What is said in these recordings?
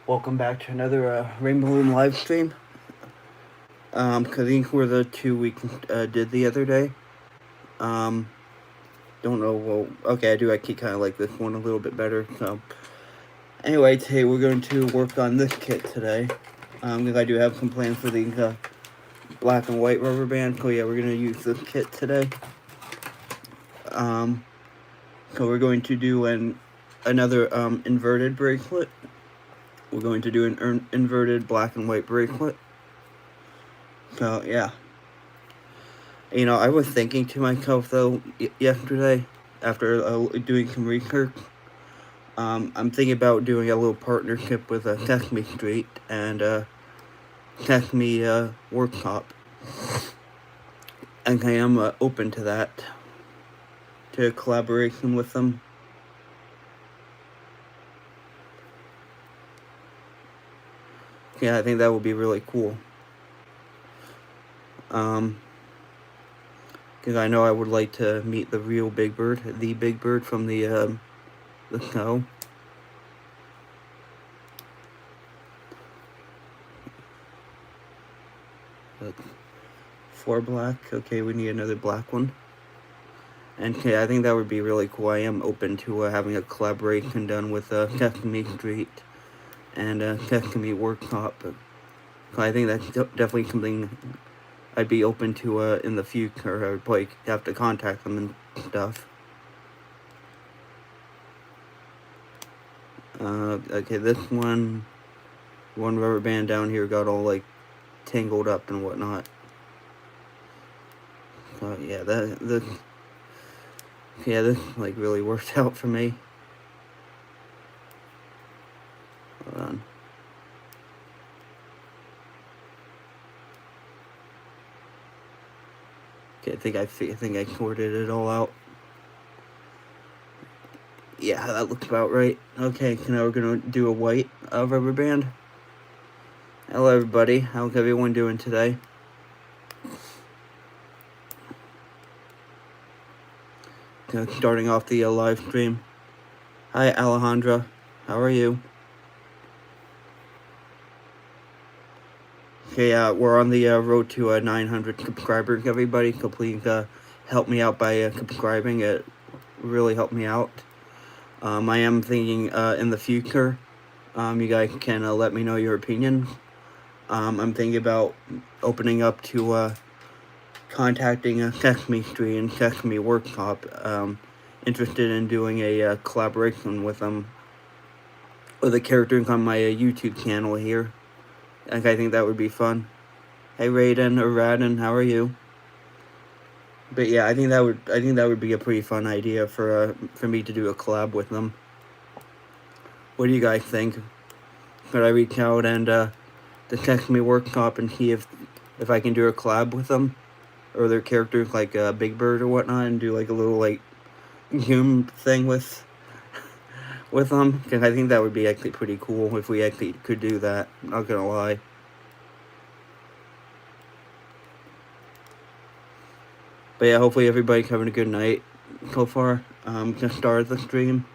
Welcome back to another Rainbow Loom live stream. I think we're the two we did the other day. Don't know. Well, okay, I do. I keep kind of like this one a little bit better. So, anyway, today we're going to work on this kit today. Because I do have some plans for the black and white rubber band. So yeah, we're going to use this kit today. So we're going to do another inverted bracelet. We're going to do an inverted black and white bracelet. So yeah. You know, I was thinking to myself though yesterday after doing some research. I'm thinking about doing a little partnership with Sesame Street and Sesame Workshop, and I am open to that, to collaboration with them. Yeah, I think that would be really cool. Because I know I would like to meet the real Big Bird, the Big Bird from the snow. That's 4 black. Okay, we need another black one. And yeah, I think that would be really cool. I am open to having a collaboration done with Sesame Street and Sesame Workshop. I think that's definitely something I'd be open to in the future. I would probably have to contact them and stuff. Okay, this one rubber band down here got all like tangled up and whatnot. So yeah, this like really worked out for me. Hold on. Okay, I think I sorted it all out. Yeah, that looks about right. Okay, so now we're gonna do a white rubber band. Hello everybody, how's everyone doing today? Starting off the live stream. Hi Alejandra, how are you? Okay, we're on the road to 900 subscribers, everybody, so please help me out by subscribing. It really helped me out. I am thinking in the future, you guys can let me know your opinion. I'm thinking about opening up to contacting Sesame Street and Sesame Workshop. Interested in doing a collaboration with them, with the characters on my YouTube channel here. I think that would be fun. Hey Raiden or Radin, how are you? But yeah, I think that would be a pretty fun idea for me to do a collab with them. What do you guys think? Could I reach out and the Sesame Workshop and see if I can do a collab with them or their characters like Big Bird or whatnot, and do like a little like Zoom thing with them? Because I think that would be actually pretty cool if we actually could do that. Not gonna lie. But yeah, hopefully everybody's having a good night so far. Just started the stream.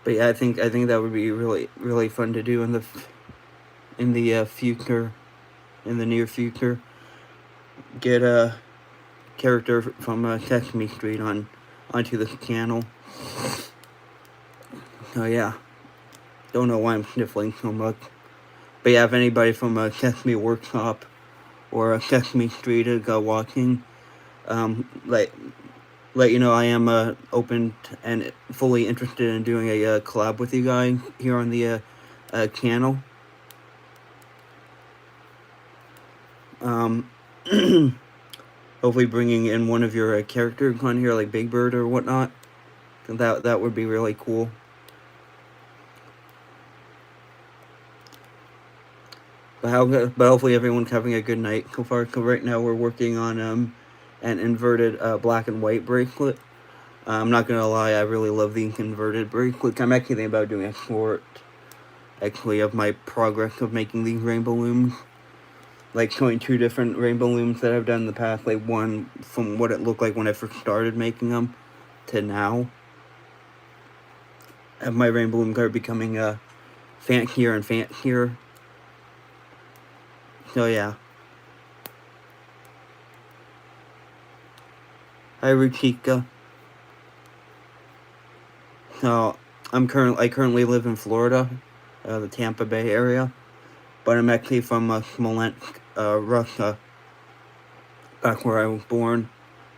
But yeah, I think that would be really fun to do in the future, in the near future. Get a character from Sesame Street onto the channel. Oh yeah, don't know why I'm sniffling so much. But yeah, if anybody from Sesame Workshop or Sesame Street is watching, let you know I am open and fully interested in doing a collab with you guys here on the channel. Hopefully bringing in one of your characters on here, like Big Bird or whatnot. That would be really cool. But hopefully everyone's having a good night so far. So right now we're working on an inverted black and white bracelet. I'm not gonna lie, I really love the inverted bracelets. I'm actually thinking about doing a short, actually, of my progress of making these rainbow looms. like showing 2 different rainbow looms that I've done in the past, like one from what it looked like when I first started making them to now. Have my rainbow loom card becoming fancier and fancier. So yeah. Hi Ruchika. So I currently live in Florida, the Tampa Bay area, but I'm actually from Smolensk, Russia, back where I was born.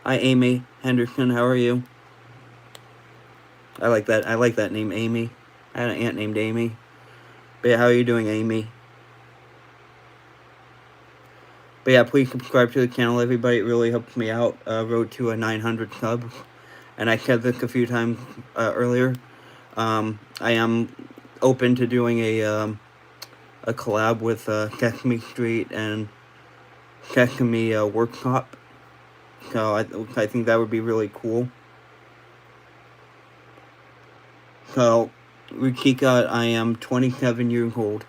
Hi Amy Henderson, how are you? I like that name, Amy. I had an aunt named Amy. But yeah, how are you doing, Amy? But yeah, please subscribe to the channel, everybody. It really helps me out. Road to a 900 subs. And I said this a few times earlier. I am open to doing a collab with Sesame Street and Sesame Workshop. So I think that would be really cool. So, Rukika, I am 27 years old.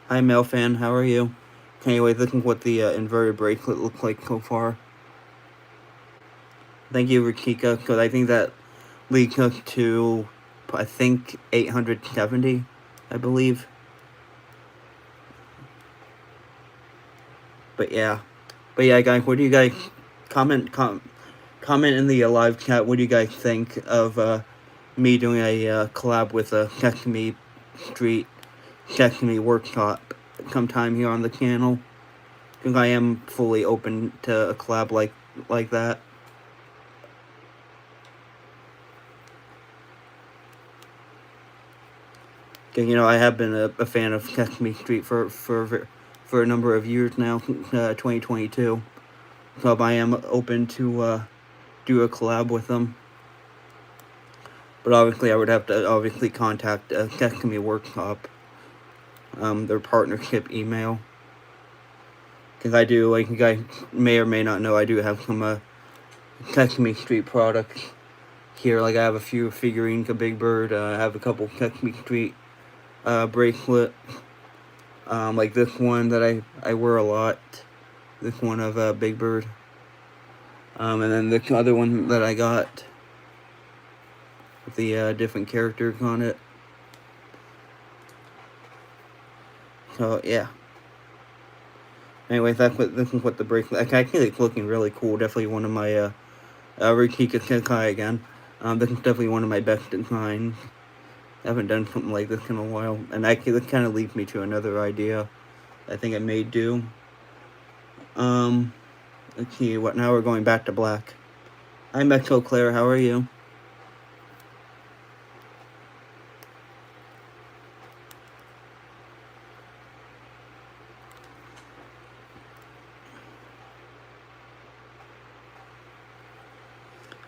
Hi, Melfan, how are you? Anyway, this is what the inverted bracelet looks like so far. Thank you, Rukika, because I think that leads us to, I think, 870, I believe. But yeah, guys, what do you guys comment in the live chat? What do you guys think of me doing a collab with a Sesame Street, Sesame Workshop sometime here on the channel? Because I am fully open to a collab like that. Because, you know, I have been a fan of Sesame Street for a number of years now, 2022. So I am open to do a collab with them. But obviously, I would have to contact Sesame Workshop, their partnership email. Because I do, like you guys may or may not know, I do have some Sesame Street products here. Like I have a few figurines of Big Bird. I have a couple Sesame Street bracelet. Like this one that I wear a lot. This one of Big Bird. And then the other one that I got with the different characters on it. So yeah. Anyway, this is what the bracelet. I think it's looking really cool. Definitely one of my Rikika Senkai again. This is definitely one of my best designs. I haven't done something like this in a while, and actually this kind of leads me to another idea I think I may do. Let's see, now we're going back to black. Hi Metro Claire, how are you?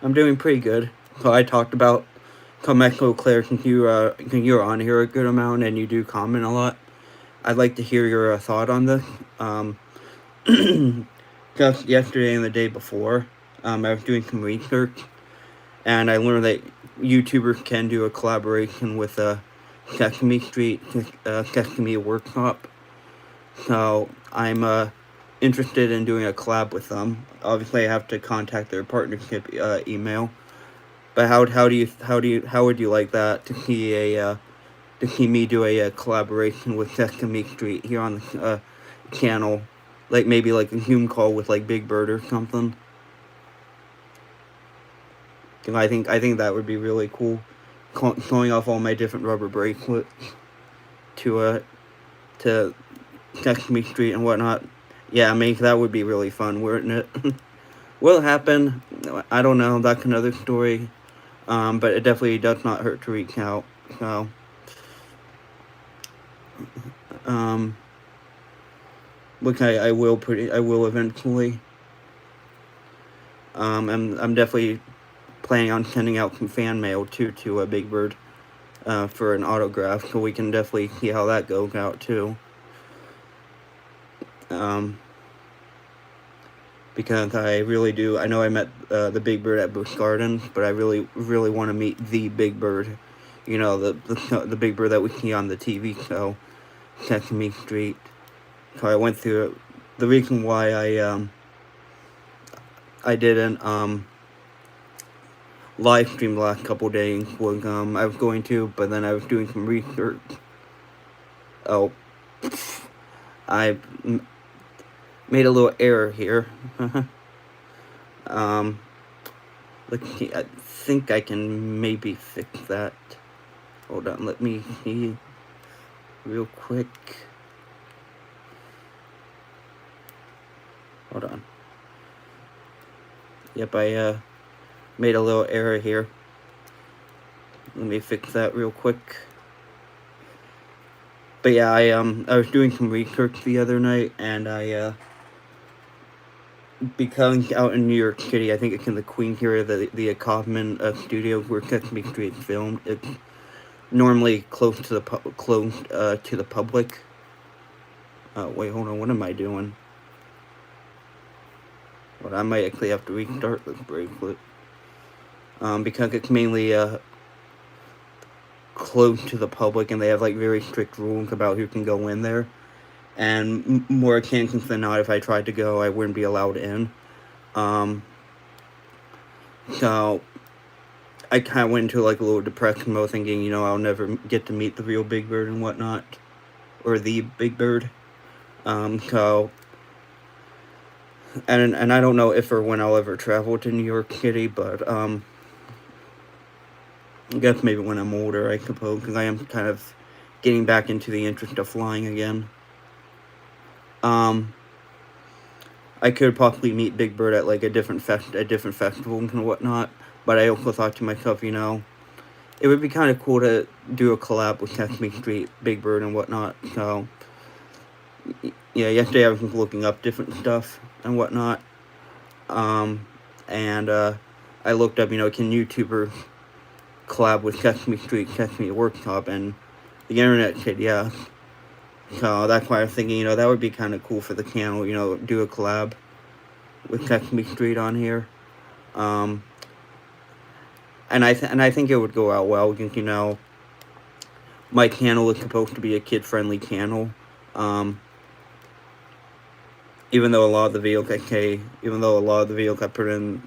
I'm doing pretty good. So I talked about Metro Claire, since you're on here a good amount and you do comment a lot. I'd like to hear your thought on this. Just yesterday and the day before, I was doing some research, and I learned that YouTubers can do a collaboration with Sesame Street, Sesame Workshop. So I'm interested in doing a collab with them. Obviously, I have to contact their partnership email. But how would you like that to see me do a collaboration with Sesame Street here on the channel? Like maybe like a Zoom call with like Big Bird or something. And I think that would be really cool. Showing off all my different rubber bracelets to Sesame Street and whatnot. Yeah, I mean that would be really fun, wouldn't it? Will it happen? I don't know. That's another story. But it definitely does not hurt to reach out. So which I will eventually. I'm definitely planning on sending out some fan mail too to a Big Bird for an autograph, so we can definitely see how that goes out too. Because I really do. I know I met the Big Bird at Busch Gardens, but I really want to meet the Big Bird. You know, the Big Bird that we see on the TV show. Sesame Street. So I went through it. The reason why I didn't live stream the last couple days was I was going to, but then I was doing some research. Oh, I made a little error here. Let's see. I think I can maybe fix that. Hold on. Let me see real quick. Hold on. Yep, I made a little error here. Let me fix that real quick. But yeah, I was doing some research the other night, and because out in New York City, I think it's in the Queens area, the Kaufman studio where Sesame Street is filmed. It's normally closed to the public. Wait, hold on. What am I doing? Well, I might actually have to restart this bracelet. Because it's mainly closed to the public, and they have like very strict rules about who can go in there. And more chances than not, if I tried to go, I wouldn't be allowed in. So I kind of went into like a little depression mode, thinking, you know, I'll never get to meet the real Big Bird and whatnot, or the Big Bird. So, and I don't know if or when I'll ever travel to New York City, but I guess maybe when I'm older, I suppose, because I am kind of getting back into the interest of flying again. I could possibly meet Big Bird at like a different festival and whatnot, but I also thought to myself, you know, it would be kind of cool to do a collab with Sesame Street, Big Bird, and whatnot. So, yeah, yesterday I was looking up different stuff and whatnot, and I looked up, you know, can YouTubers collab with Sesame Street, Sesame Workshop, and the internet said yeah. So that's why I was thinking, you know, that would be kind of cool for the channel, you know, do a collab with Sesame Street on here. And I think it would go out well, because, you know, my channel is supposed to be a kid-friendly channel. Even though a lot of the videos I put in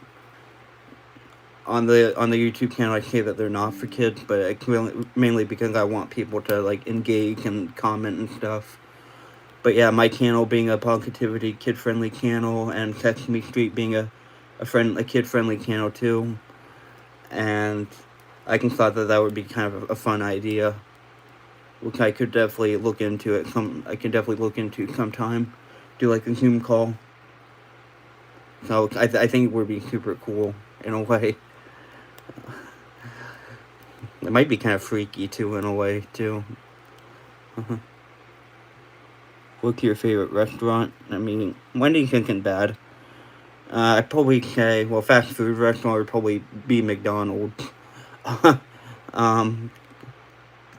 on the YouTube channel, I say that they're not for kids, but it's really, mainly because I want people to like engage and comment and stuff. But yeah, my channel being a positivity, kid-friendly channel, and Sesame Street being a kid-friendly channel too, and I can thought that would be kind of a fun idea, which I could definitely look into sometime. Do like a Zoom call. So I think it would be super cool in a way. It might be kind of freaky too, in a way too. What's your favorite restaurant? I mean, Wendy's isn't bad. I'd probably say, well, fast food restaurant would probably be McDonald's.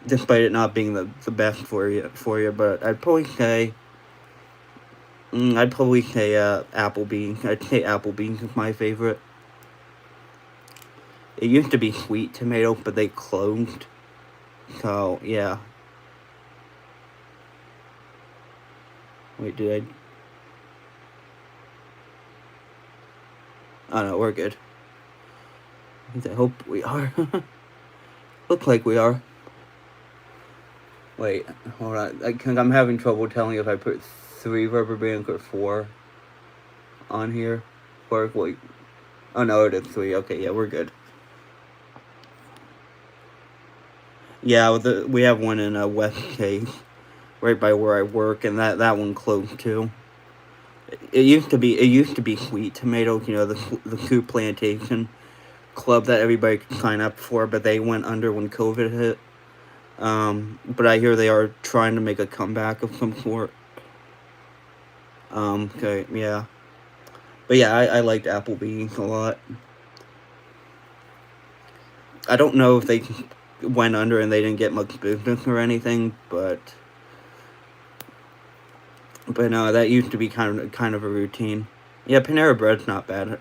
Despite it not being the best for you, but I'd probably say Applebee's. I'd say Applebee's is my favorite. It used to be Sweet Tomato, but they closed. So, yeah. Wait, did I... Oh, no, we're good. I hope we are. Look like we are. Wait, hold on. I'm having trouble telling if I put 3 rubber bands or 4 on here. Or, wait. Oh, no, it is 3. Okay, yeah, we're good. Yeah, we have one in West Case, right by where I work, and that one closed too. It used to be Sweet Tomato, you know, the food plantation club that everybody could sign up for, but they went under when COVID hit. But I hear they are trying to make a comeback of some sort. Okay, yeah. But yeah, I liked Applebee's a lot. I don't know if they went under and they didn't get much business or anything, but no, that used to be kind of a routine. Yeah, Panera Bread's not bad.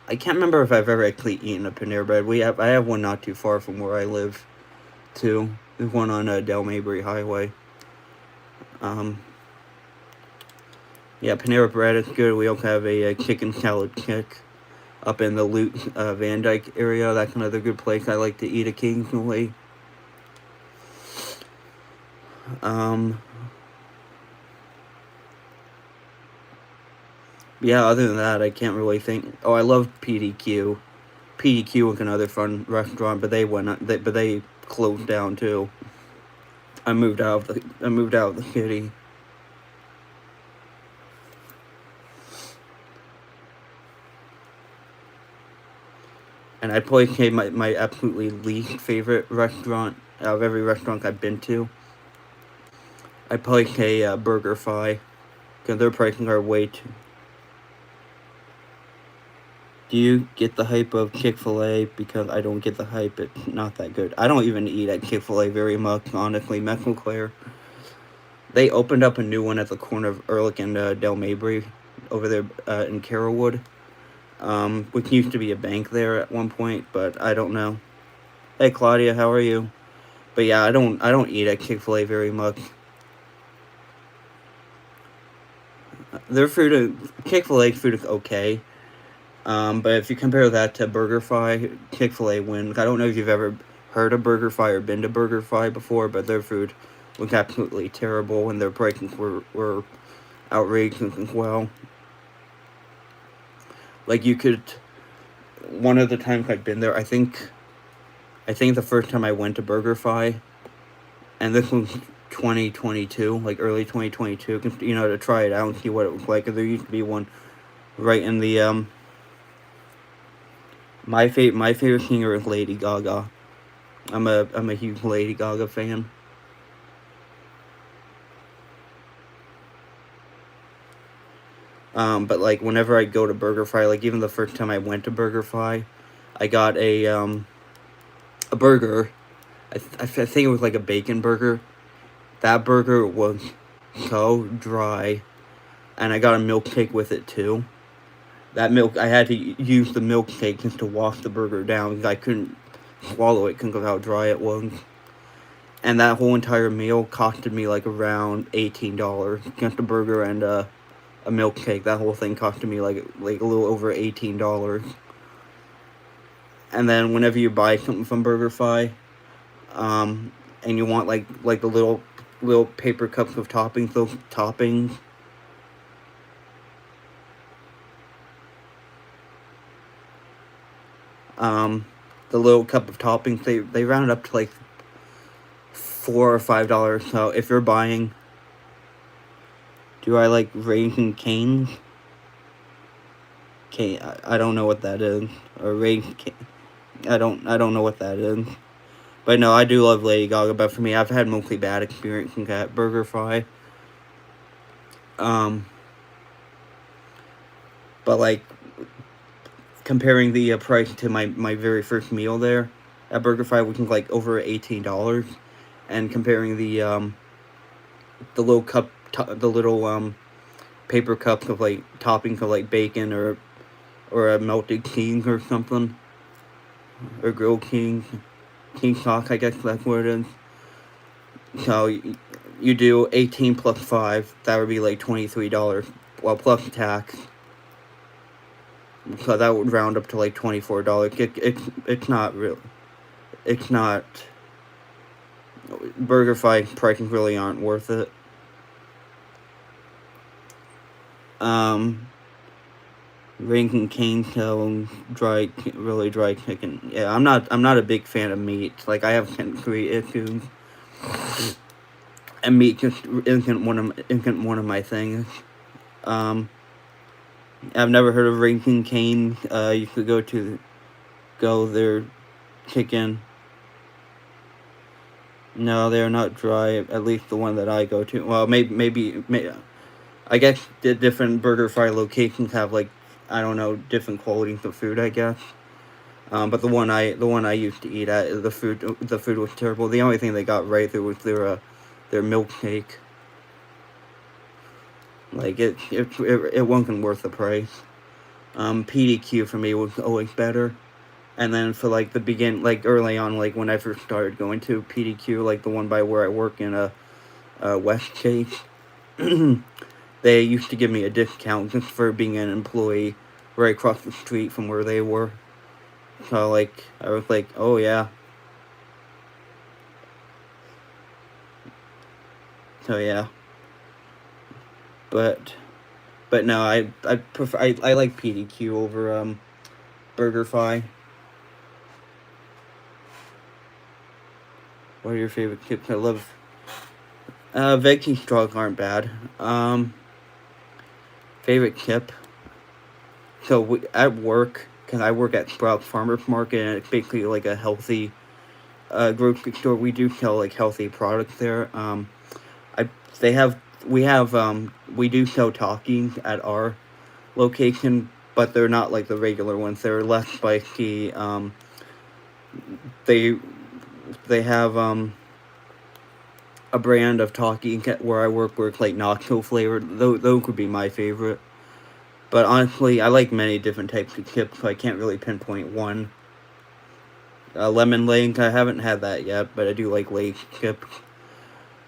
I can't remember if I've ever actually eaten a Panera Bread. I have one not too far from where I live, too. There's one on Del Mabry Highway. Yeah, Panera Bread is good. We also have a chicken salad kick up in the Loot Van Dyke area. That's another good place I like to eat occasionally. Yeah, other than that, I can't really think. Oh, I love PDQ. PDQ was another fun restaurant, but they closed down too. I moved out of the city. And I'd probably say my absolutely least favorite restaurant out of every restaurant I've been to. I'd probably say BurgerFi, because their pricing are way too. Do you get the hype of Chick-fil-A? Because I don't get the hype. It's not that good. I don't even eat at Chick-fil-A very much, honestly. Claire. They opened up a new one at the corner of Ehrlich and Del Mabry over there in Carrollwood, which used to be a bank there at one point, but I don't know. Hey Claudia, how are you? But yeah, I don't eat at Chick-fil-A very much. Their Chick-fil-A food is okay. But if you compare that to BurgerFi, Chick-fil-A wins. I don't know if you've ever heard of BurgerFi or been to BurgerFi before, but their food was absolutely terrible, and their prices were outrageous as well. Like you could, one of the times I've been there, I think the first time I went to BurgerFi, and this was 2022, like early 2022, to try it out and see what it was like. There used to be one right in the my favorite singer is Lady Gaga. I'm a huge Lady Gaga fan. But like whenever I go to BurgerFi, like even the first time I went to BurgerFi, I got a burger. I think it was like a bacon burger. That burger was so dry, and I got a milkshake with it too. I had to use the milkshake just to wash the burger down because I couldn't swallow it because of how dry it was. And that whole entire meal costed me like around $18. Just a burger and a milkshake. That whole thing costed me like a little over $18. And then whenever you buy something from BurgerFi, and you want like the little paper cups of toppings, those toppings. The little cup of toppings, they round up to like $4 or $5. So if you're buying, do I like Raisin Cane's? I don't know what that is. Or Raisin Cane. I don't know what that is. But no, I do love Lady Gaga. But for me, I've had mostly bad experiences at BurgerFi. But like comparing the price to my very first meal there at BurgerFi, which was like over $18, and comparing the little cup, the little paper cups of like toppings of like bacon or a melted king or something, or grilled king stock, I guess that's what it is. So you do 18 plus 5, that would be like $23. Well, plus tax. So that would round up to like $24. It's not real. It's not. BurgerFi prices really aren't worth it. Raisin Cane Tail, really dry chicken. Yeah, I'm not a big fan of meat. Like I have sensory issues, and meat just isn't one of my things. I've never heard of Raisin Cane. You could go their chicken. No, they're not dry. At least the one that I go to. Well, maybe I guess the different BurgerFi locations have like, I don't know, different qualities of food, I guess. But the one I used to eat at, the food was terrible. The only thing they got right there was their milkshake. Like it wasn't worth the price. PDQ for me was always better. And then for like like early on, like when I first started going to PDQ, like the one by where I work in Westgate, they used to give me a discount just for being an employee right across the street from where they were. So, like, I was like, oh yeah. So, yeah. But no, I prefer, I like PDQ over, BurgerFi. What are your favorite tips? I love, veggie straws aren't bad. Favorite tip. So, at work, because I work at Sprout Farmers Market, and it's basically like a healthy, grocery store. We do sell, like, healthy products there. I they have we do sell talkies at our location, but they're not like the regular ones. They're less spicy. They they have a brand of talkie where I work where it's like nacho flavored. Those would be my favorite. But honestly, I like many different types of chips, so I can't really pinpoint one. Lemon Link, I haven't had that yet, but I do like Lay's chips.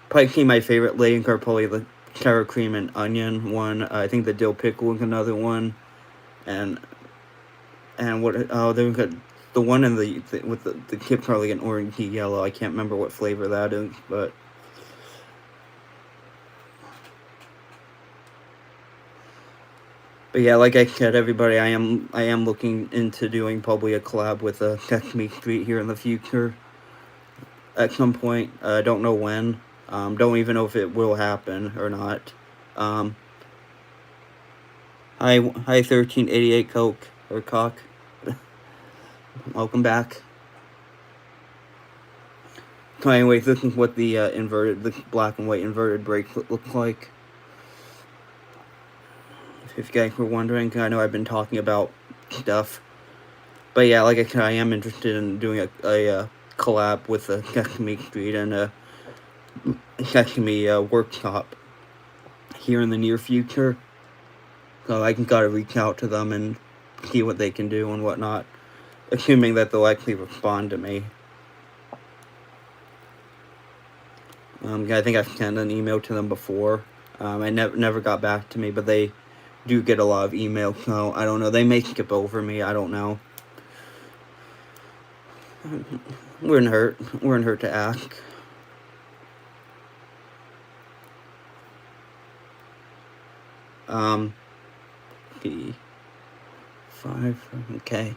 Probably my favorite Lay's are probably the sour cream and onion one. I think the dill pickle is another one, and what? Oh, they got the one in with the chips are like an orangey yellow. I can't remember what flavor that is, but yeah, like I said, everybody, I am looking into doing probably a collab with Sesame Street here in the future at some point. I don't know when. Don't even know if it will happen or not. Um, hi 1388 Coke or Cock. Welcome back. So anyways, this is what the the black and white inverted bracelet looks like. If you guys were wondering, I know I've been talking about stuff, but yeah, like I said, I am interested in doing a collab with Sesame Street and Sesame workshop here in the near future. So I can gotta reach out to them and see what they can do and whatnot, assuming that they'll actually respond to me. I think I've sent an email to them before. I never got back to me, but they do get a lot of emails, so I don't know. They may skip over me. I don't know. Wouldn't hurt to ask. The 5. Okay.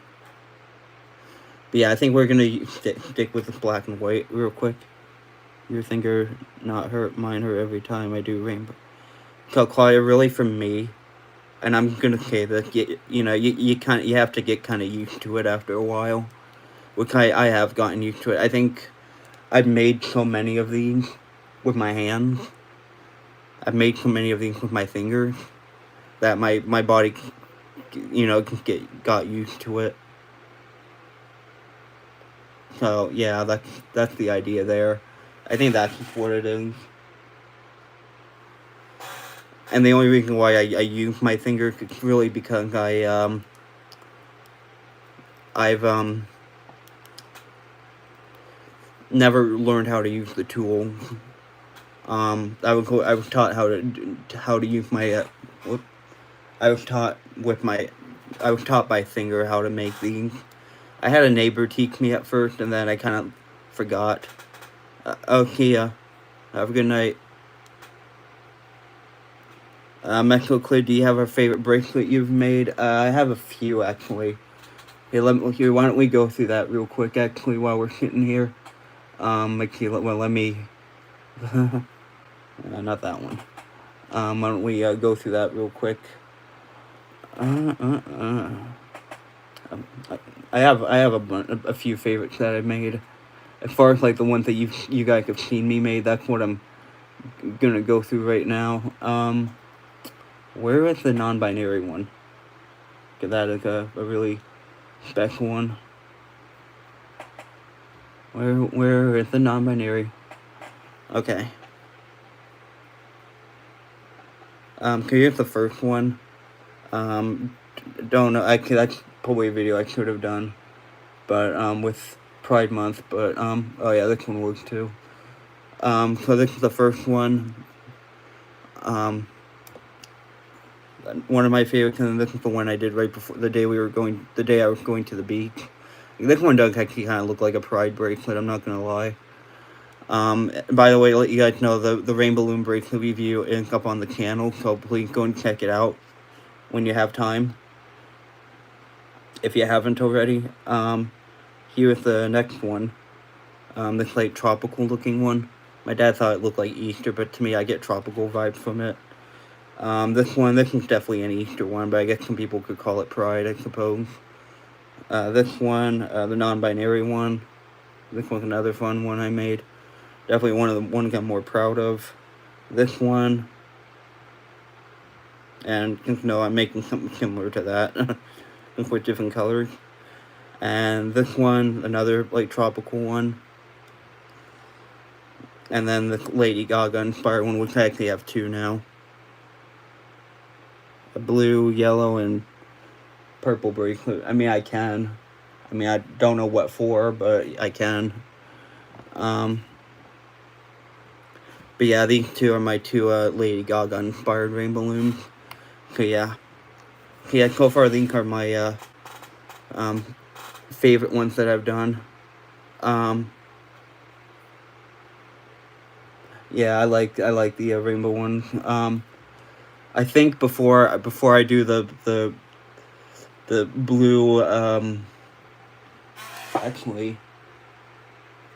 But yeah, I think we're gonna stick with the black and white real quick. Your finger not hurt, mine hurt every time I do rainbow. So Claudia, really for me, and I'm gonna say that you know you have to get kind of used to it after a while, which I have gotten used to it. I think I've made so many of these with my hands. I've made so many of these with my fingers that my body, got used to it. So yeah, that's the idea there. I think that's what it is. And the only reason why I use my fingers is really because I've never learned how to use the tool. I was taught how to use my I was taught by finger how to make these. I had a neighbor teach me at first, and then I kind of forgot. Okay, have a good night. Metro Clear, do you have a favorite bracelet you've made? I have a few, actually. Hey, why don't we go through that real quick, actually, while we're sitting here. Let me... not that one. Why don't we go through that real quick? I have a few favorites that I've made. As far as like the ones that you guys have seen me made, that's what I'm gonna go through right now. Where is the non-binary one? That is a really special one. Where is the non-binary? Okay. Here's the first one. Don't know. That's probably a video I should have done, but with Pride Month. But oh yeah, this one works too. So this is the first one. One of my favorites, and this is the one I did right before the day I was going to the beach. This one does actually kind of look like a pride bracelet, I'm not gonna lie. By the way, let you guys know the rainbow loom bracelet review is up on the channel, so please go and check it out when you have time, if you haven't already. Here's the next one. This like tropical looking one. My dad thought it looked like Easter, but to me I get tropical vibes from it. This is definitely an Easter one, but I guess some people could call it Pride, I suppose. This one, the non-binary one. This one's another fun one I made. Definitely one of the ones I'm more proud of. This one. And just know I'm making something similar to that. with different colors. And this one, another like tropical one. And then the Lady Gaga inspired one, which I actually have two now. A blue, yellow, and purple bracelet. I mean, I can. I mean, I don't know what for, but I can. But yeah, these two are my two Lady Gaga inspired rainbow looms. So yeah. So far these are my favorite ones that I've done. Yeah, I like the rainbow one. I think before I do the blue, actually,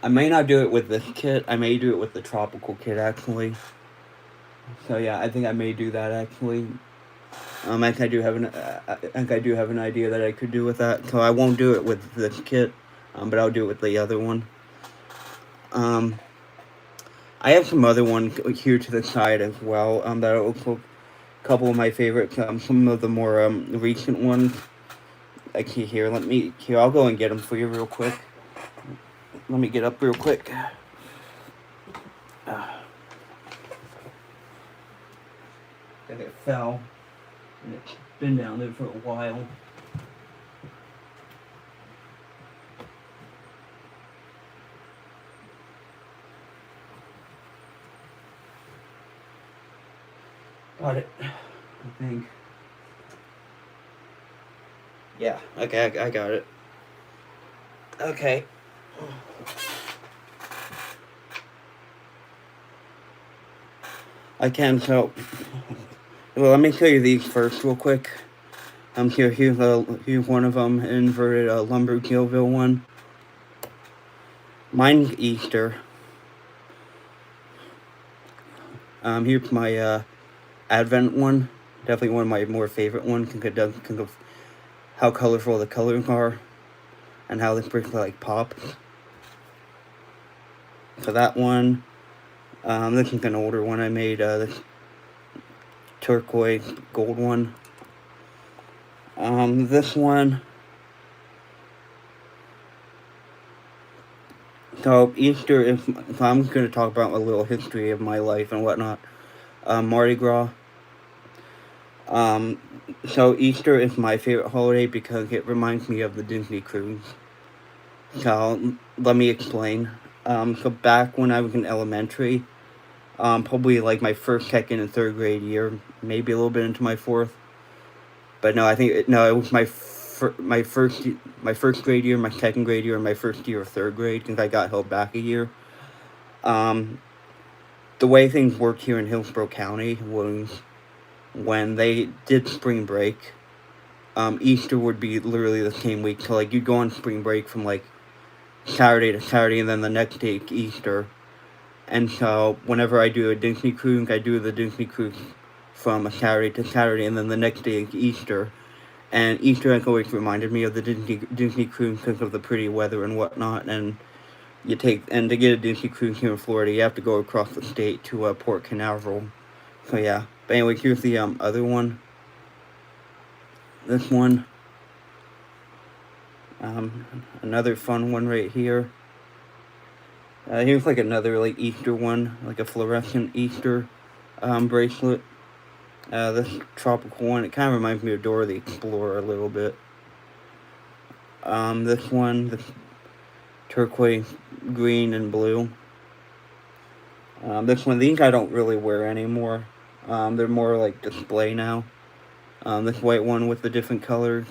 I may not do it with this kit. I may do it with the tropical kit, actually. So yeah, I think I may do that, actually. I think I do have an idea that I could do with that. So I won't do it with this kit, but I'll do it with the other one. I have some other ones here to the side as well. That are also a couple of my favorites. Some of the more recent ones. Actually, here, I'll go and get them for you real quick. Let me get up real quick. I think it fell, and it's been down there for a while. Got it, I think. Yeah, okay, I got it. Okay. I can, so... Well, let me show you these first real quick. Here's one of them, inverted lumber Gillville one. Mine's Easter. Here's my Advent one. Definitely one of my more favorite ones because of how colorful the colors are and how this bracelet like pops. So that one, this is an older one I made, this turquoise gold one. This one, so Easter is, so I'm going to talk about a little history of my life and whatnot. Mardi Gras. So Easter is my favorite holiday because it reminds me of the Disney cruise. So let me explain. So back when I was in elementary, probably like my first, second, and third grade year, maybe a little bit into my fourth. But no, it was my first grade year, my second grade year, and my first year of third grade, because I got held back a year. The way things worked here in Hillsborough County was when they did spring break, Easter would be literally the same week. So like you'd go on spring break from like Saturday to Saturday, and then the next day Easter. And so whenever I do a Disney cruise, I do the Disney cruise from a Saturday to Saturday, and then the next day is Easter. And Easter has always reminded me of the Disney cruise because of the pretty weather and whatnot. And to get a Disney cruise here in Florida, you have to go across the state to Port Canaveral. So yeah. But anyway, here's the other one. This one. Another fun one right here. Here's like another like Easter one, like a fluorescent Easter bracelet. This tropical one, it kind of reminds me of Dora the Explorer a little bit. This one, this turquoise, green, and blue. This one, these I don't really wear anymore. They're more like display now. This white one with the different colors.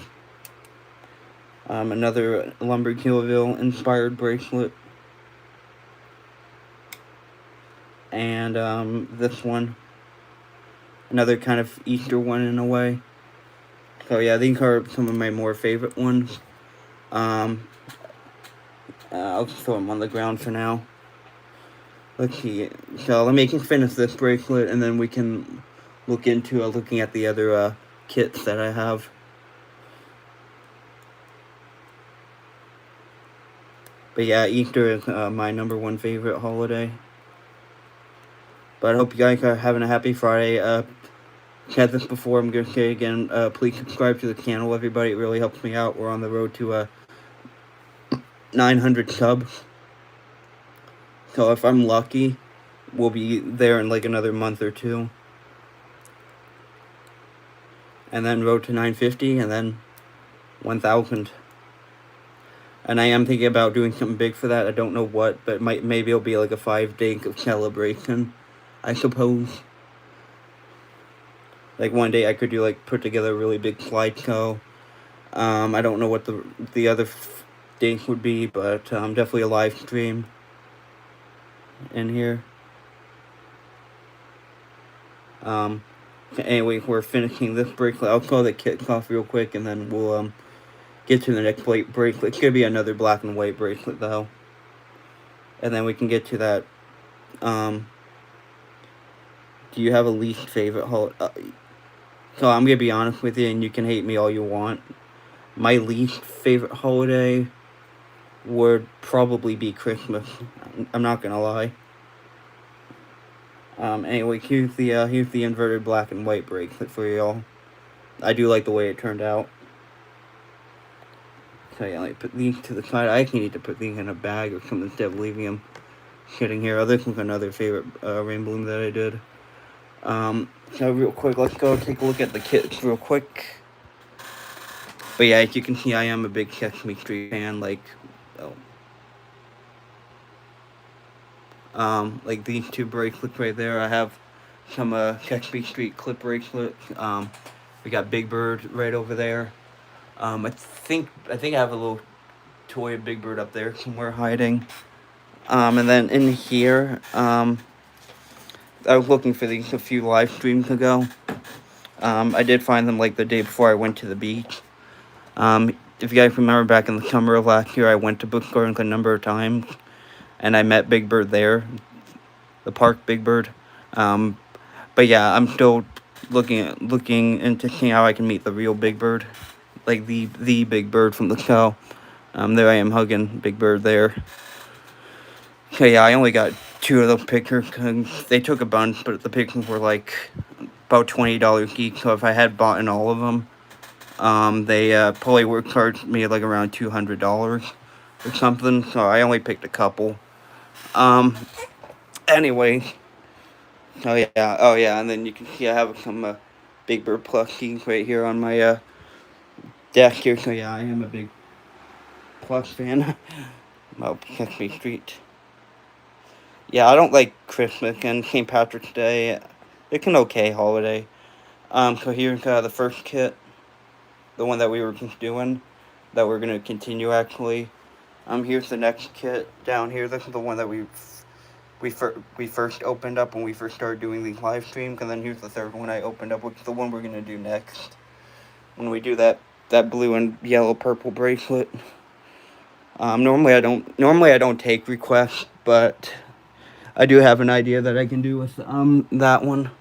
Another Lumberkillville inspired bracelet. And this one. Another kind of Easter one in a way. So yeah, these are some of my more favorite ones. I'll just throw them on the ground for now. Let's see. So let me finish this bracelet, and then we can look into looking at the other kits that I have. But yeah, Easter is my #1 favorite holiday. But I hope you guys are having a happy Friday. Said this before, I'm going to say it again. Please subscribe to the channel, everybody. It really helps me out. We're on the road to 900 subs. So if I'm lucky, we'll be there in like another month or two. And then road to 950, and then 1,000. And I am thinking about doing something big for that. I don't know what, but maybe it'll be like a 5-day celebration, I suppose. Like one day I could do put together a really big slideshow. I don't know what the other dates would be, but definitely a live stream in here. Anyway, we're finishing this bracelet. I'll call the kit off real quick, and then we'll get to the next bracelet. It's gonna be another black and white bracelet though, and then we can get to that. Do you have a least favorite holiday? So I'm gonna be honest with you, and you can hate me all you want. My least favorite holiday would probably be Christmas. I'm not gonna lie. Anyway, here's the inverted black and white bracelet for y'all. I do like the way it turned out. So yeah, put these to the side. I actually need to put these in a bag or something instead of leaving them sitting here. Oh, this was another favorite rainbow loom that I did. So real quick, let's go take a look at the kits real quick. But yeah, as you can see, I am a big Sesame Street fan. Like these two bracelets right there. I have some Sesame Street clip bracelets. We got Big Bird right over there. I think I have a little toy of Big Bird up there somewhere hiding. And then in here, I was looking for these a few live streams ago. I did find them the day before I went to the beach. If you guys remember back in the summer of last year, I went to Book Gardens a number of times, and I met Big Bird there, the park Big Bird. But yeah, I'm still looking into seeing how I can meet the real Big Bird, like the Big Bird from the show. There I am hugging Big Bird there. So yeah, I only got 2 of those pictures because they took a bunch, but the pictures were about $20 each. So if I had bought in all of them, they probably would charge me around $200 or something. So I only picked a couple. Anyway, oh yeah, and then you can see I have some Big Bird plushies right here on my desk here. So yeah, I am a big plush fan of Sesame Street. Yeah, I don't like Christmas and St. Patrick's Day. It's an okay holiday. So here's the first kit, the one that we were just doing, that we're gonna continue actually. Here's the next kit down here. This is the one that we first opened up when we first started doing these live streams, and then here's the third one I opened up, which is the one we're gonna do next when we do that blue and yellow purple bracelet. Normally I don't take requests, but I do have an idea that I can do with that one.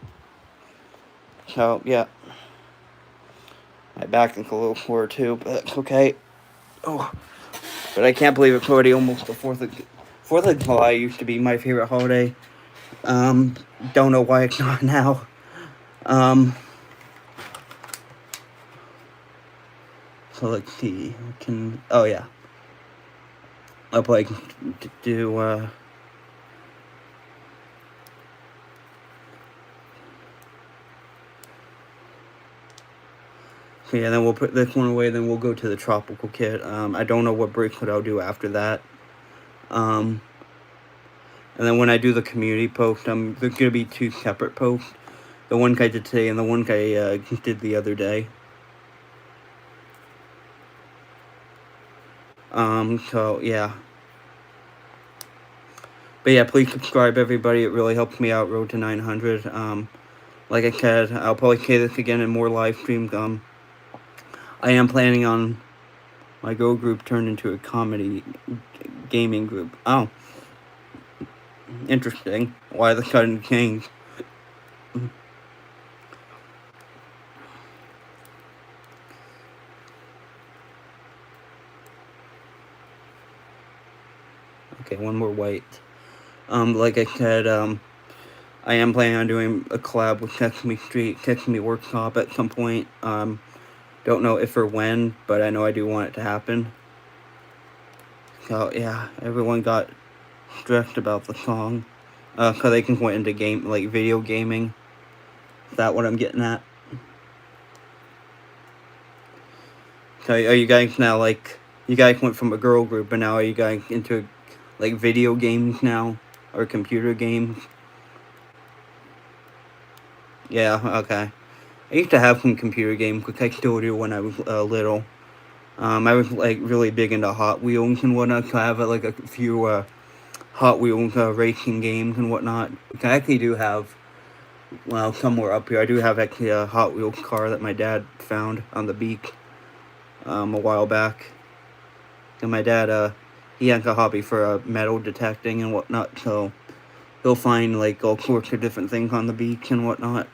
So yeah, my back is a little sore too, but that's okay. Oh, but I can't believe it's already almost the 4th of July. Used to be my favorite holiday. Don't know why it's not now. So let's see. Oh yeah. I'll probably do okay, and then we'll put this one away, then we'll go to the tropical kit. I don't know what bracelet I'll do after that. And then when I do the community post, there's going to be 2 separate posts. The one I did today and the one I did the other day. So yeah. But yeah, please subscribe, everybody. It really helps me out. Road to 900. Like I said, I'll probably say this again in more live streams. I am planning on my Go group turned into a comedy gaming group. Oh, interesting. Why the sudden change? Okay, one more white. Like I said, I am planning on doing a collab with Sesame Street, Sesame Workshop at some point. Don't know if or when, but I know I do want it to happen. So yeah, everyone got stressed about the song. Cause they can go into video gaming. Is that what I'm getting at? So are you guys now you guys went from a girl group and now are you guys into like video games now? Or computer games? Yeah, okay. I used to have some computer games, which I still do when I was little. I was like really big into Hot Wheels and whatnot, so I have like a few Hot Wheels racing games and whatnot. Which I actually do have, well, somewhere up here. I do have actually a Hot Wheels car that my dad found on the beach a while back. And my dad, he has a hobby for metal detecting and whatnot, so he'll find like all sorts of different things on the beach and whatnot.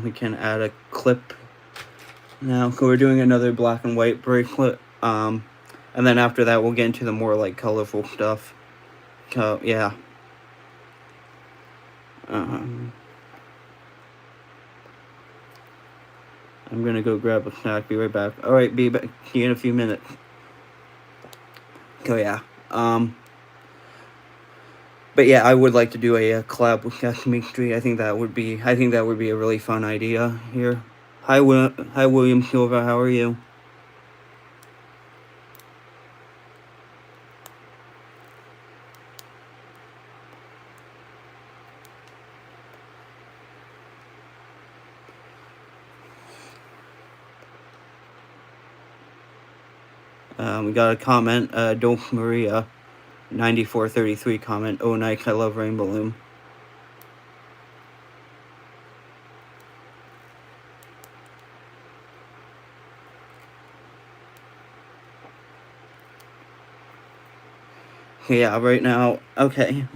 We can add a clip now. So we're doing another black and white bracelet. And then after that, we'll get into the more like colorful stuff. So yeah. I'm gonna go grab a snack. Be right back. All right, be back. See you in a few minutes. So yeah. But yeah, I would like to do a collab with Sesame Street. I think that would be a really fun idea here. Hi, William Silva. How are you? We got a comment. Dolph Maria, 9433 comment. Oh, nice. I love Rainbow Loom. Yeah, right now, okay.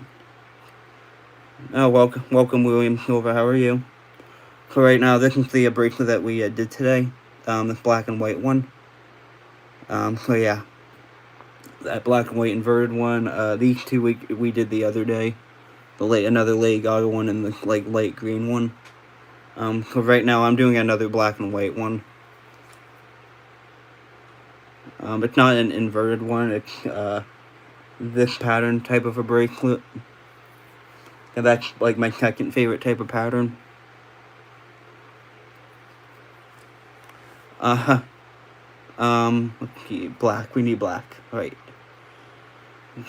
Oh, welcome, William Silva. How are you? So right now, this is the bracelet that we did today. This black and white one. So yeah, that black and white inverted one. These two we did the other day. Another Lego one and the light green one. So right now I'm doing another black and white one. It's not an inverted one. It's this pattern type of a bracelet. And that's like my second favorite type of pattern. Let's see, black. We need black, right?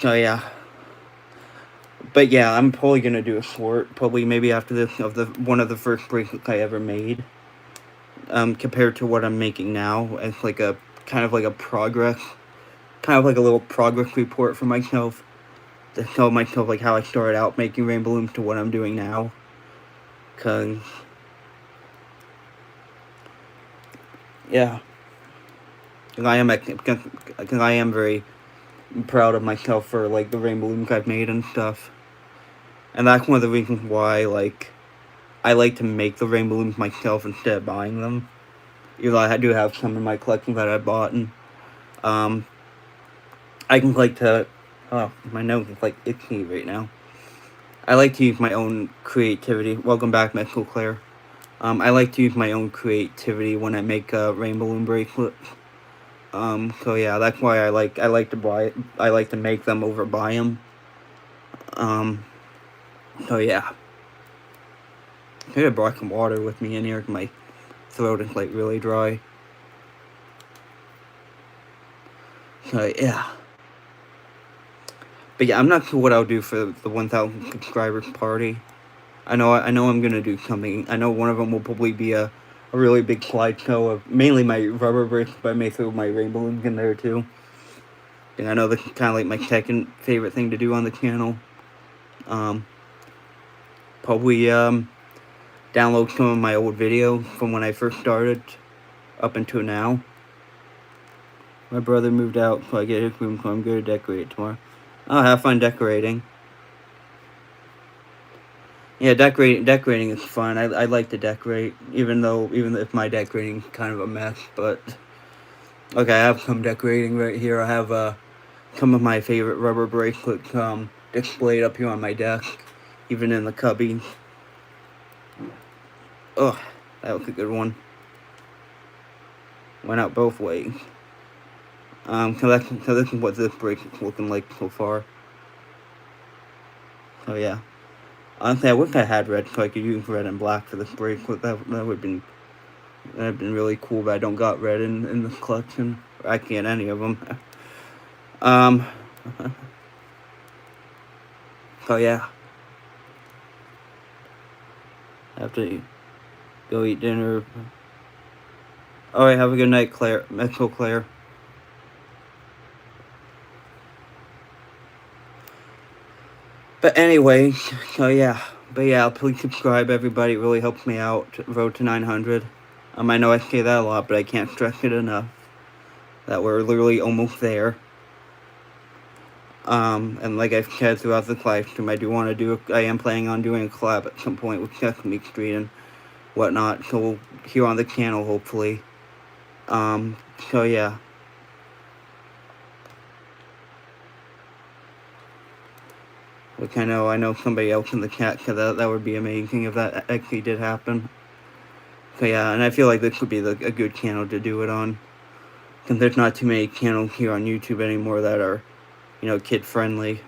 So yeah. But yeah, I'm probably gonna do a short, probably maybe after this of the one of the first bracelets I ever made. Compared to what I'm making now, it's like a kind of like a progress, kind of like a little progress report for myself. To tell myself like how I started out making rainbow looms to what I'm doing now. Cause yeah, cause I am very proud of myself for like the rainbow looms I've made and stuff. And that's one of the reasons why like I like to make the rainbow looms myself instead of buying them. Even though I do have some in my collection that I bought, and I can like to. Oh, my nose is like itchy right now. I like to use my own creativity. Welcome back, Miss Claire. I like to use my own creativity when I make rainbow loom bracelets. So yeah, that's why I like to buy. I like to make them over buy them. So yeah. I could have brought some water with me in here. My throat is like really dry. Yeah. But yeah, I'm not sure what I'll do for the 1,000 subscriber party. I know I'm gonna do something. I know one of them will probably be a really big slideshow of mainly my rubber bricks, but I may throw my rainbow balloons in there too. And I know that's kind of like my second favorite thing to do on the channel. Probably download some of my old videos from when I first started up until now. My brother moved out, so I get his room, so I'm going to decorate it tomorrow. I'll have fun decorating. Yeah, decorating is fun. I like to decorate, even if my decorating is kind of a mess. But okay, I have some decorating right here. I have some of my favorite rubber bracelets displayed up here on my desk, even in the cubby. Oh, that was a good one. Went out both ways. So this is what this bracelet's looking like so far. So yeah. Honestly, I wish I had red so I could use red and black for this bracelet. That would have been really cool, but I don't got red in this collection. I can't any of them. So yeah. I have to go eat dinner. Alright, have a good night, Claire. Metro Claire. But anyway, so yeah. But yeah, please subscribe, everybody. It really helps me out. Road to 900. I know I say that a lot, but I can't stress it enough that we're literally almost there. And like I've said throughout the live stream, I am planning on doing a collab at some point with Sesame Street and whatnot. So here on the channel, hopefully. So yeah. Which I know somebody else in the chat said that would be amazing if that actually did happen. So yeah, and I feel like this would be a good channel to do it on. Because there's not too many channels here on YouTube anymore that are, kid friendly.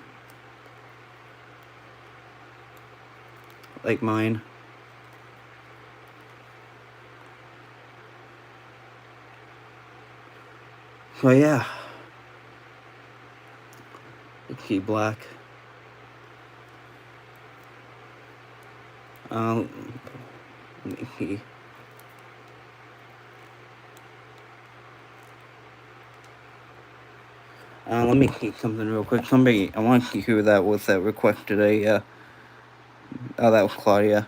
Like mine. So yeah. Let's see, black. Let me see. Let me see something real quick. I want to hear that was that requested a, oh, that was Claudia.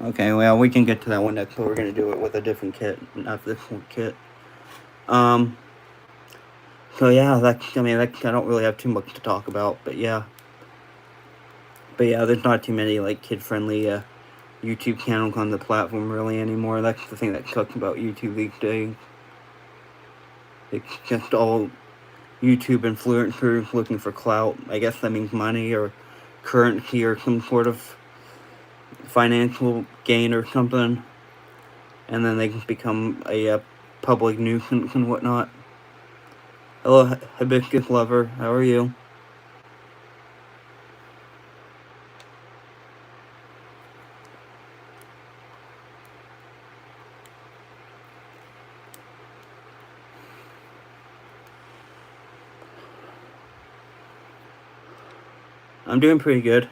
Okay, well, we can get to that one next, but we're going to do it with a different kit, not this one kit. So yeah, I don't really have too much to talk about, but yeah. But yeah, there's not too many, like, kid-friendly, YouTube channels on the platform really anymore. That's the thing that sucks about YouTube these days. It's just all YouTube influencers looking for clout. I guess that means money or currency or some sort of financial gain or something. And then they can become a public nuisance and whatnot. Hello, Hibiscus Lover. How are you? I'm doing pretty good.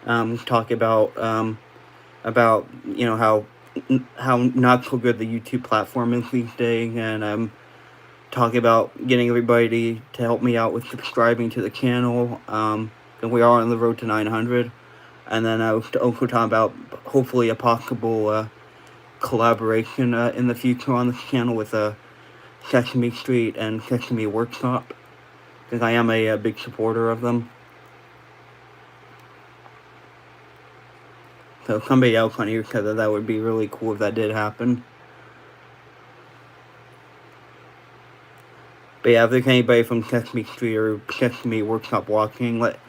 Talk about how not so good the YouTube platform is these days, and I'm talking about getting everybody to help me out with subscribing to the channel. And we are on the road to 900, and then I was also talking about hopefully a possible collaboration in the future on this channel with Sesame Street and Sesame Workshop, because I am a big supporter of them. So somebody else on here said that would be really cool if that did happen. But yeah, if there's anybody from Sesame Street or Sesame Workshop watching the like,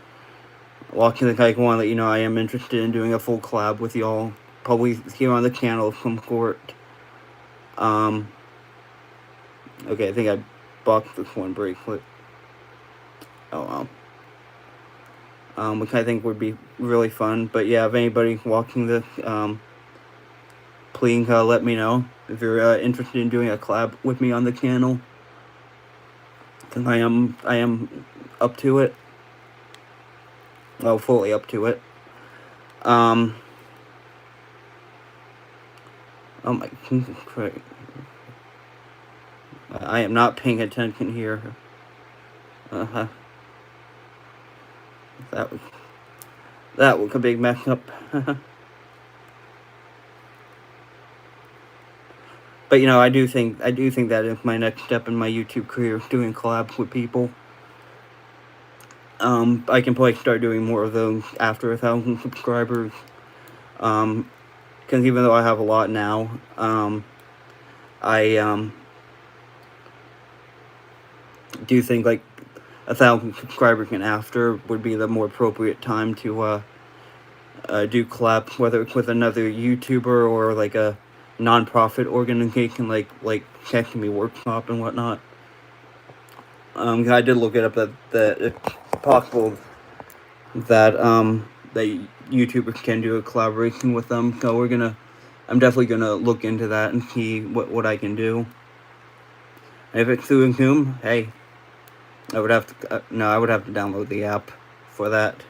want to let you know I am interested in doing a full collab with y'all. Probably here on the channel of some sort. Okay, I think I boxed this one bracelet. Oh wow. Which I think would be really fun. But yeah, if anybody watching this, please let me know if you're interested in doing a collab with me on the channel. And I am up to it. Well, fully up to it. Um, oh my, Christ. I am not paying attention here. Uh-huh. That was, that was a big mess up. But you know, I do think that is my next step in my YouTube career, doing collabs with people. I can probably start doing more of those after 1,000 subscribers. Because even though I have a lot now, I do think like 1,000 subscribers and after would be the more appropriate time to do collabs, whether it's with another YouTuber or like a non-profit organization like Catching Me Workshop and whatnot. I did look it up that it's possible that that YouTubers can do a collaboration with them. So I'm definitely gonna look into that and see what I can do. And if it's through Zoom, hey, I would have to no, I would have to download the app for that.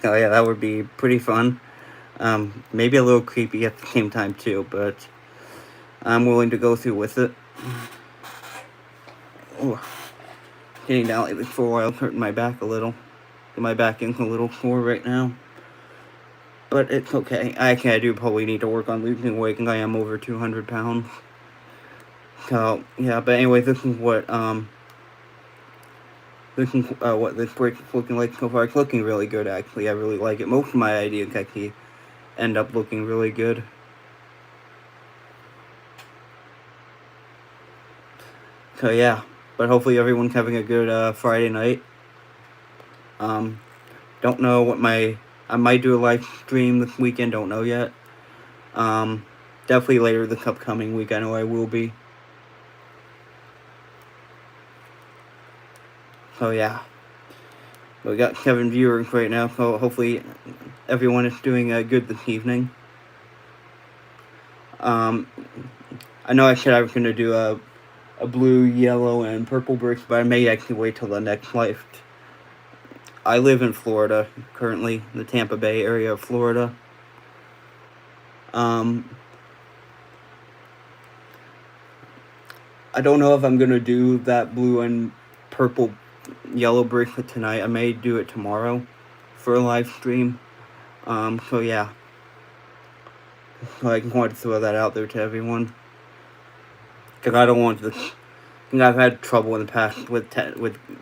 Oh yeah, that would be pretty fun. Maybe a little creepy at the same time too, but I'm willing to go through with it. Ooh, getting down lately for a while, hurting my back a little. My back is a little sore right now, but it's okay. I do probably need to work on losing weight, and I am over 200 pounds. So yeah, but anyway, this is what this break is looking like so far. It's looking really good, actually. I really like it. Most of my ideas actually end up looking really good. So yeah, but hopefully everyone's having a good Friday night. Don't know what I might do a live stream this weekend. Don't know yet. Definitely later this upcoming week. I know I will be. So yeah, we got 7 viewers right now. So hopefully everyone is doing good this evening. I know I said I was gonna do a blue, yellow, and purple brick, but I may actually wait till the next live. I live in Florida currently, the Tampa Bay area of Florida. I don't know if I'm gonna do that blue and purple, yellow bracelet tonight. I may do it tomorrow for a live stream. So yeah, so I wanted to throw that out there to everyone, because I don't want this. I've had trouble in the past with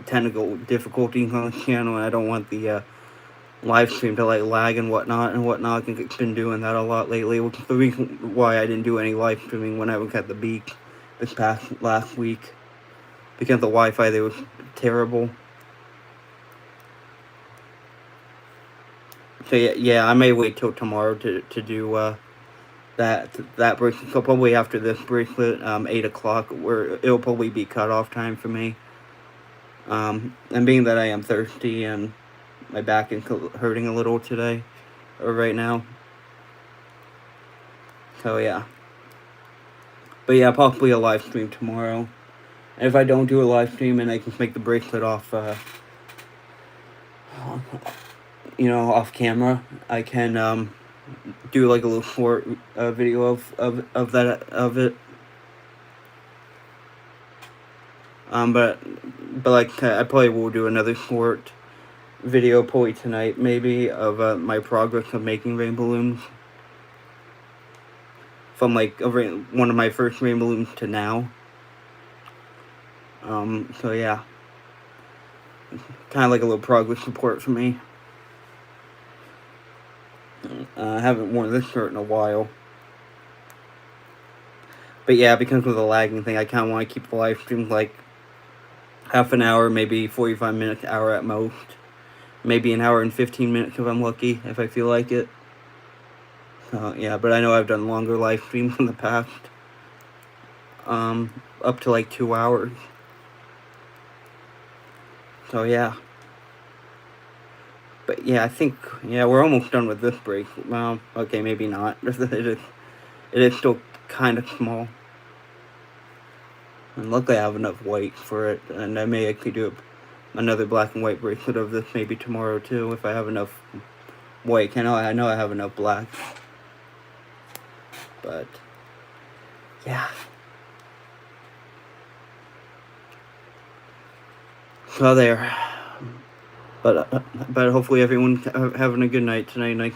technical difficulties on the channel, and I don't want the live stream to like lag and whatnot. I think it's been doing that a lot lately, which is the reason why I didn't do any live streaming when I was at the beach this past last week, because the Wi-Fi there was terrible. So yeah, I may wait till tomorrow to do that bracelet. So probably after this bracelet, 8 o'clock, where it'll probably be cutoff time for me. And being that I am thirsty and my back is hurting a little today, or right now. So yeah. But yeah, possibly a live stream tomorrow. And if I don't do a live stream and I can make the bracelet off, off camera, I can do like a little short video of it. But like I probably will do another short video probably tonight, maybe, of my progress of making rainbow looms. From like one of my first rainbow looms to now. So yeah, kind of like a little progress report for me. I haven't worn this shirt in a while. But yeah, because of the lagging thing, I kind of want to keep the live stream like half an hour, maybe 45 minutes, hour at most. Maybe an hour and 15 minutes if I'm lucky, if I feel like it. Yeah, but I know I've done longer live streams in the past. Up to like 2 hours. So yeah. But yeah, I think, yeah, we're almost done with this break. Well, okay, maybe not. It is still kind of small. And luckily I have enough white for it, and I may actually do another black and white bracelet of this maybe tomorrow too, if I have enough white. I know I have enough black. But yeah. So there. But hopefully everyone's having a good night tonight. Nice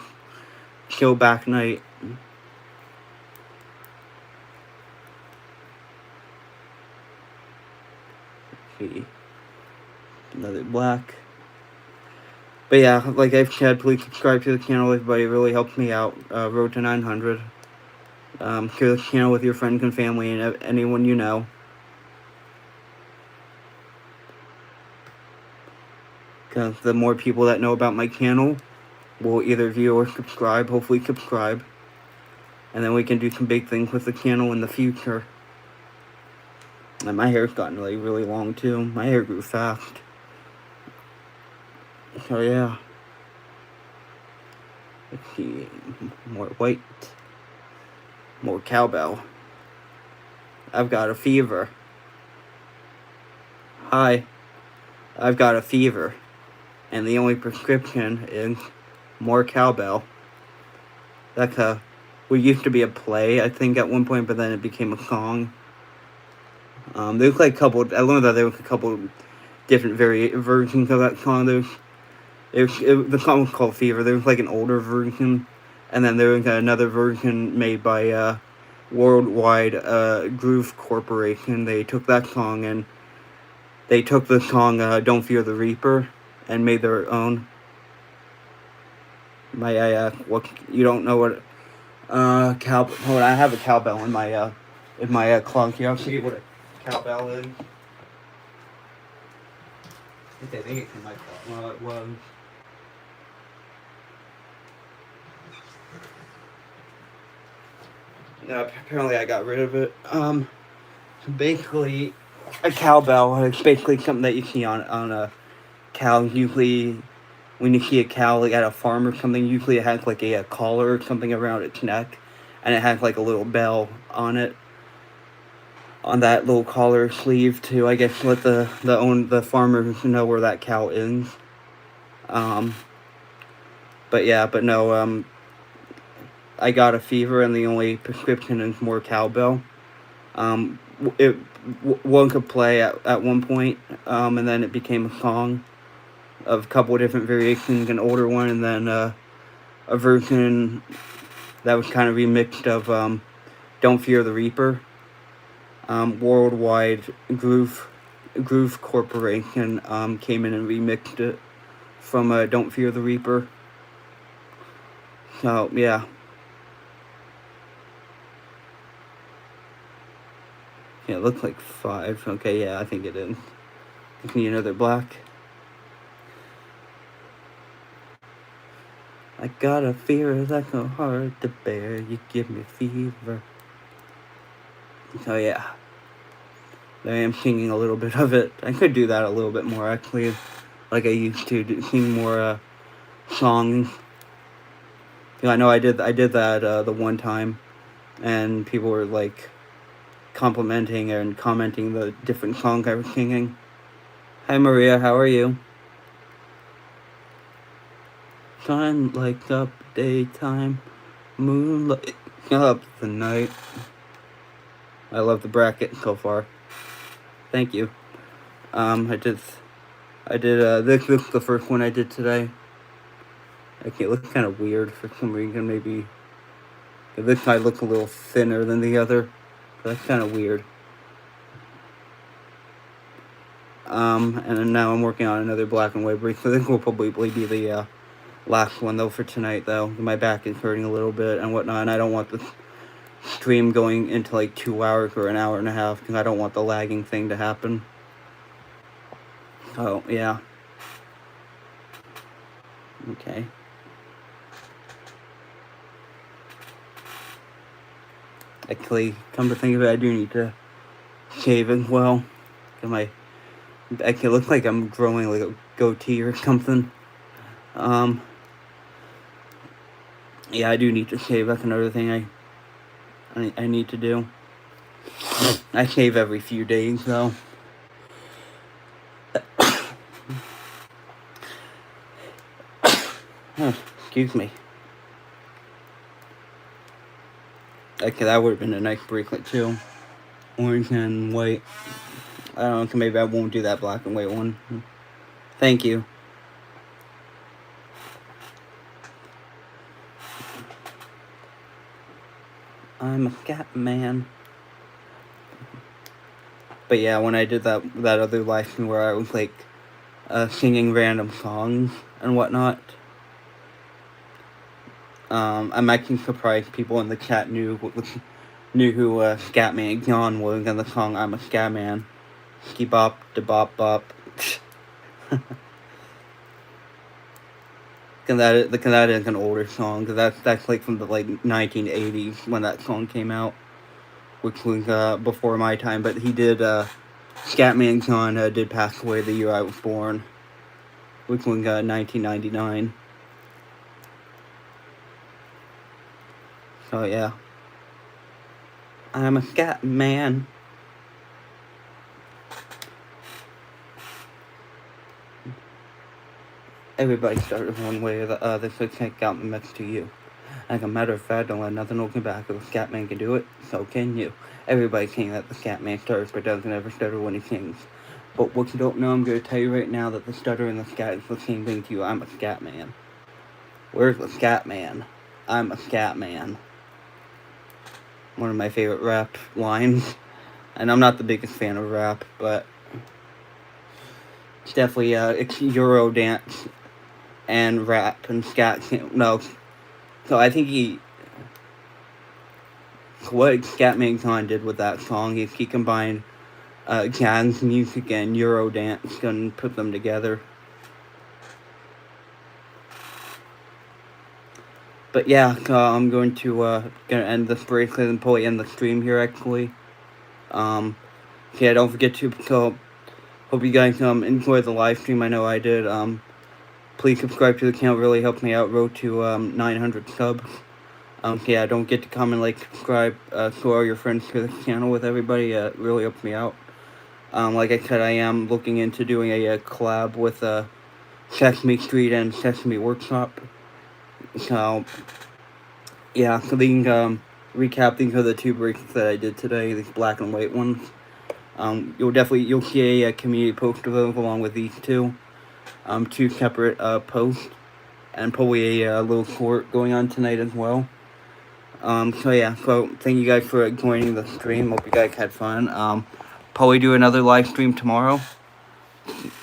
chill back night. See, another black. But yeah, like I've said, please subscribe to the channel. Everybody, it really helps me out. Road to 900. Share the channel with your friends and family and anyone you know. Because the more people that know about my channel will either view or subscribe. Hopefully subscribe. And then we can do some big things with the channel in the future. And my hair's gotten like really long too. My hair grew fast. So yeah. Let's see. More white. More cowbell. I've got a fever. Hi. I've got a fever. And the only prescription is more cowbell. That's we used to be a play, I think, at one point, but then it became a song. There's like a couple, I learned that there was a couple different versions of that song. The song was called Fever. There was like an older version, and then there was another version made by Worldwide Groove Corporation. They took that song and they took the song Don't Fear the Reaper and made their own. What, you don't know what hold on, I have a cowbell in my clunk here. I'll see what a cowbell is. I think it's in my clunk. Well, it was. No, apparently I got rid of it. Basically, a cowbell is basically something that you see on a cow. Usually, when you see a cow like at a farm or something, usually it has like a collar or something around its neck, and it has like a little bell on it, on that little collar sleeve to, I guess, let the farmers know where that cow is. But yeah, but no, I got a fever, and the only prescription is more cowbell. One could play at one point, and then it became a song of a couple of different variations, an older one, and then a version that was kind of remixed of Don't Fear the Reaper. Worldwide Groove Corporation came in and remixed it from Don't Fear the Reaper. So yeah. Yeah, it looks like 5. Okay, yeah, I think it is. Give me another black. I got a fever that's so hard to bear. You give me fever. So yeah. I am singing a little bit of it. I could do that a little bit more, actually. Like I used to sing more songs. I know I did that the one time. And people were like complimenting and commenting the different songs I was singing. Hi Maria, how are you? Sun lights up daytime, moonlight up the night. I love the bracket so far. Thank you. I did this was the first one I did today. Okay, it looks kind of weird for some reason. Maybe this side looks a little thinner than the other. That's kind of weird. And then now I'm working on another black and white bracelet. I think will probably be the last one though for tonight though. My back is hurting a little bit and whatnot, and I don't want the stream going into like 2 hours or an hour and a half because I don't want the lagging thing to happen. So yeah. Okay. Actually, come to think of it, I do need to shave as well. It looks like I'm growing like a goatee or something. Yeah, I do need to shave. That's another thing I need to do. I shave every few days, though. Excuse me. Okay, that would have been a nice bracelet, too. Orange and white. I don't know, maybe I won't do that black and white one. Thank you. I'm a cat man. But yeah, when I did that other live stream where I was like singing random songs and whatnot, I'm actually surprised people in the chat knew who Scatman John was in the song "I'm a Scatman." Ski bop, da bop bop. Cause that is an older song. Cause that's like from the like 1980s when that song came out, which was before my time. But he did Scatman John did pass away the year I was born, which was 1999. So yeah, I'm a scat man. Everybody started one way or the other, so can't count the message to you. Like a matter of fact, don't let nothing hold you back. If a scat man can do it, so can you. Everybody saying that the scat man stutters, but doesn't ever stutter when he sings. But what you don't know, I'm going to tell you right now that the stutter and the scat is the same thing to you. I'm a scat man. Where's the scat man? I'm a scat man. One of my favorite rap lines. And I'm not the biggest fan of rap, but it's definitely it's Euro dance and rap and scat. No, so I think what Scatman Khan did with that song is he combined jazz music and Euro dance and put them together. But yeah, I'm going to gonna end this bracelet and probably end the stream here actually. Yeah, don't forget to hope you guys enjoy the live stream. I know I did. Please subscribe to the channel. It really helps me out. Road to 900 subs. Yeah, don't forget to comment, like, subscribe, show all your friends to the channel with everybody. It really helps me out. Like I said, I am looking into doing a collab with Sesame Street and Sesame Workshop. So yeah, so we can recap. These are the two bracelets that I did today. These black and white ones. You'll see a community post of those along with these two. Two separate posts, and probably a little short going on tonight as well. So yeah, so thank you guys for joining the stream. Hope you guys had fun. Probably do another live stream tomorrow.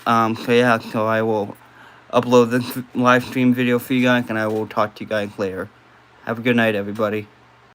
So yeah, so I will upload this live stream video for you guys, and I will talk to you guys later. Have a good night, everybody.